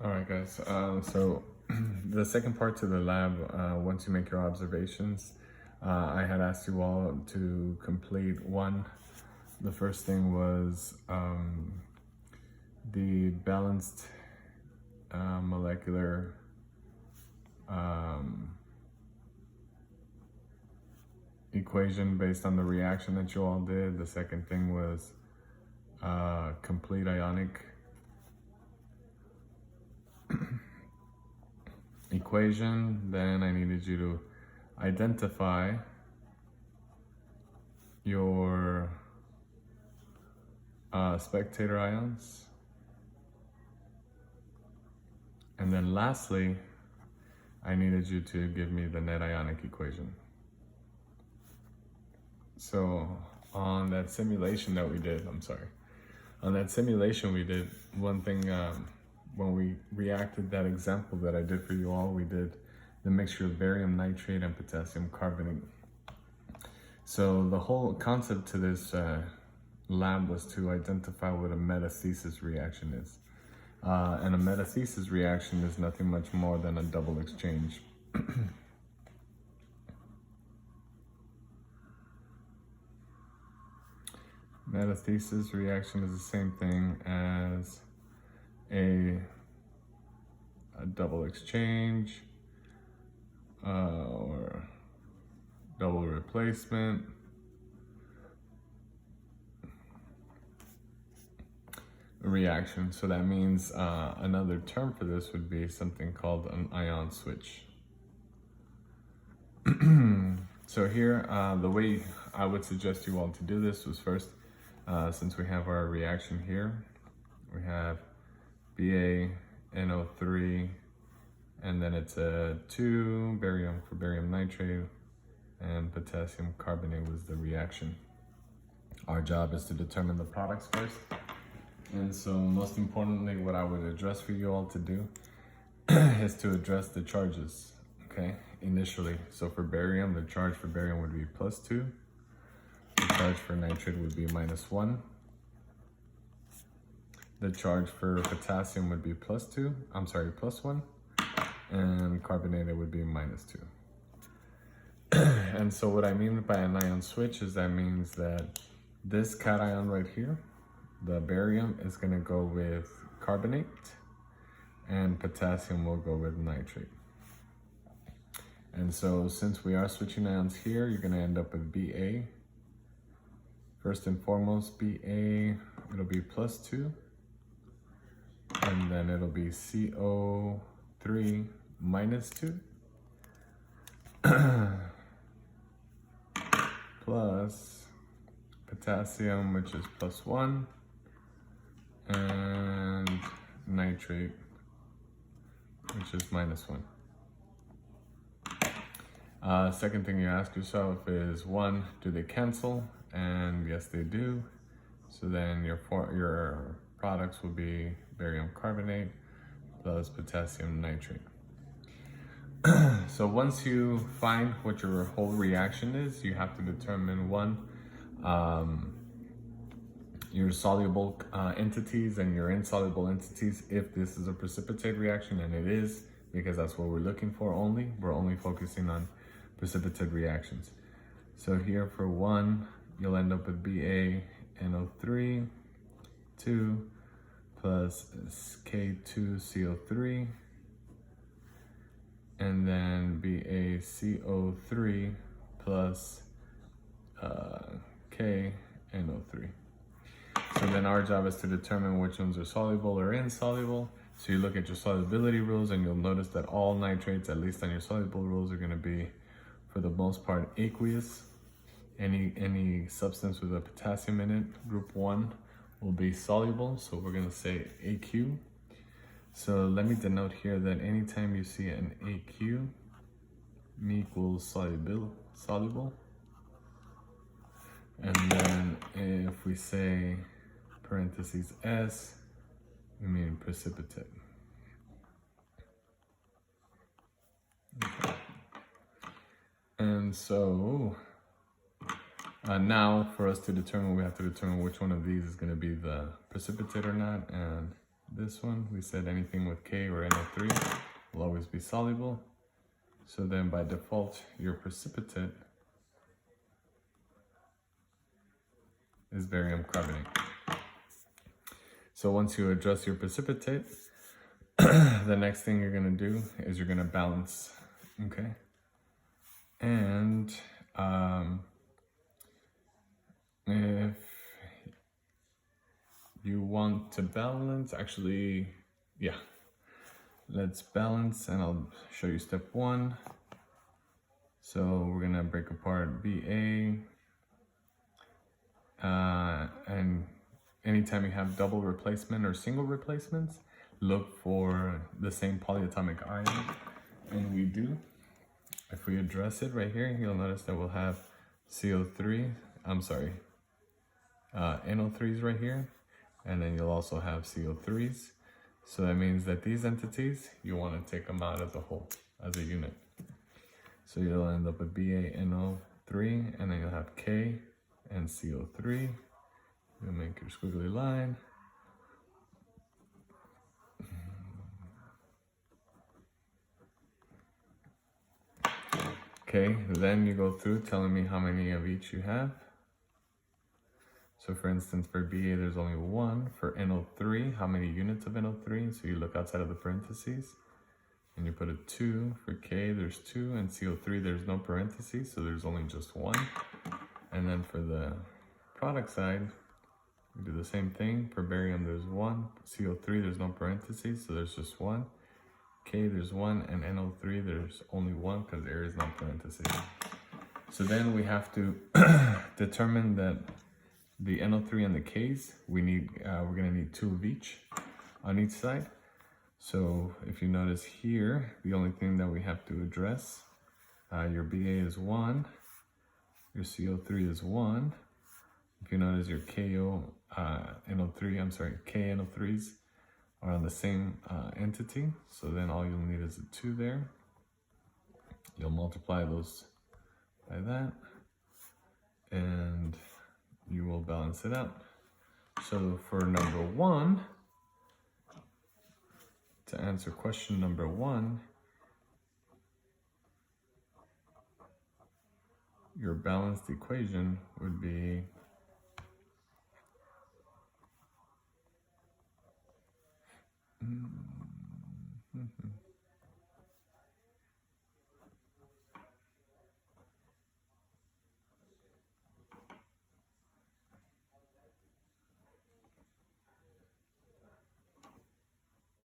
All right, guys. So the second part to the lab, once you make your observations, I had asked you all to complete one. The first thing was the balanced molecular equation based on the reaction that you all did. The second thing was complete ionic equation. Then I needed you to identify your spectator ions. And then lastly, I needed you to give me the net ionic equation. So on that simulation that we did, one thing, when we reacted that example that I did for you all, we did the mixture of barium nitrate and potassium carbonate. So the whole concept to this lab was to identify what a metathesis reaction is. And a metathesis reaction is nothing much more than a double exchange. Metathesis reaction is the same thing as a double exchange or double replacement. Reaction. So that means another term for this would be something called an ion switch. So here, the way I would suggest you all to do this was first, since we have our reaction here, we have BaNO3, and then it's a 2 barium for barium nitrate, and potassium carbonate was the reaction. Our job is to determine the products first. And so most importantly, what I would address for you all to do is to address the charges, okay, initially. So for barium, the charge for barium would be +2. The charge for nitrate would be -1. The charge for potassium would be +1. And carbonated would be -2. And so what I mean by an ion switch is that means that this cation right here, the barium, is going to go with carbonate and potassium will go with nitrate. And so since we are switching ions here, you're going to end up with Ba. First and foremost, Ba, it'll be +2. And then it'll be CO3 -2. Plus potassium, which is +1. And nitrate, which is -1. Second thing you ask yourself is, one, do they cancel? And yes, they do. So then your products will be barium carbonate plus potassium nitrate. So once you find what your whole reaction is, you have to determine, one, your soluble entities and your insoluble entities, if this is a precipitate reaction, and it is, because that's what we're looking for only. We're only focusing on precipitate reactions. So here for 1, you'll end up with BaNO3, 2 plus K2CO3, and then BaCO3 plus KNO3. So then our job is to determine which ones are soluble or insoluble. So you look at your solubility rules and you'll notice that all nitrates, at least on your soluble rules, are going to be, for the most part, aqueous. Any substance with a potassium in it, group 1, will be soluble. So we're going to say AQ. So let me denote here that anytime you see an AQ, M equals soluble. And then if we say parentheses S, we mean precipitate. Okay. And so now for us to determine, we have to determine which one of these is going to be the precipitate or not, and this one, we said anything with K or NO3 will always be soluble. So then by default, your precipitate is barium carbonate. So once you adjust your precipitate, the next thing you're gonna do is you're gonna balance, okay? And if you want to balance, actually, yeah, let's balance and I'll show you step 1. So we're gonna break apart BA, and anytime you have double replacement or single replacements, look for the same polyatomic ion, and we do. If we address it right here, you'll notice that we'll have NO3s right here, and then you'll also have CO3s. So that means that these entities, you want to take them out as a whole, as a unit. So you'll end up with BaNO3, and then you'll have K and CO3. You'll make your squiggly line. Okay, then you go through telling me how many of each you have. So for instance, for BA, there's only 1. For NO3, how many units of NO3? So you look outside of the parentheses and you put a 2. For K, there's 2. And CO3, there's no parentheses, so there's only just 1. And then for the product side, we do the same thing. For barium, there's 1. CO3, there's no parentheses, so there's just 1. K, there's 1, and NO3, there's only 1 because there is no parentheses. So then we have to determine that the NO3 and the Ks, we're gonna need 2 of each on each side. So if you notice here, the only thing that we have to address, your BA is 1, your CO3 is 1. If you notice your KNO3s are on the same entity, so then all you'll need is a 2 there. You'll multiply those by that, and you will balance it out. So for number 1, to answer question number 1, your balanced equation would be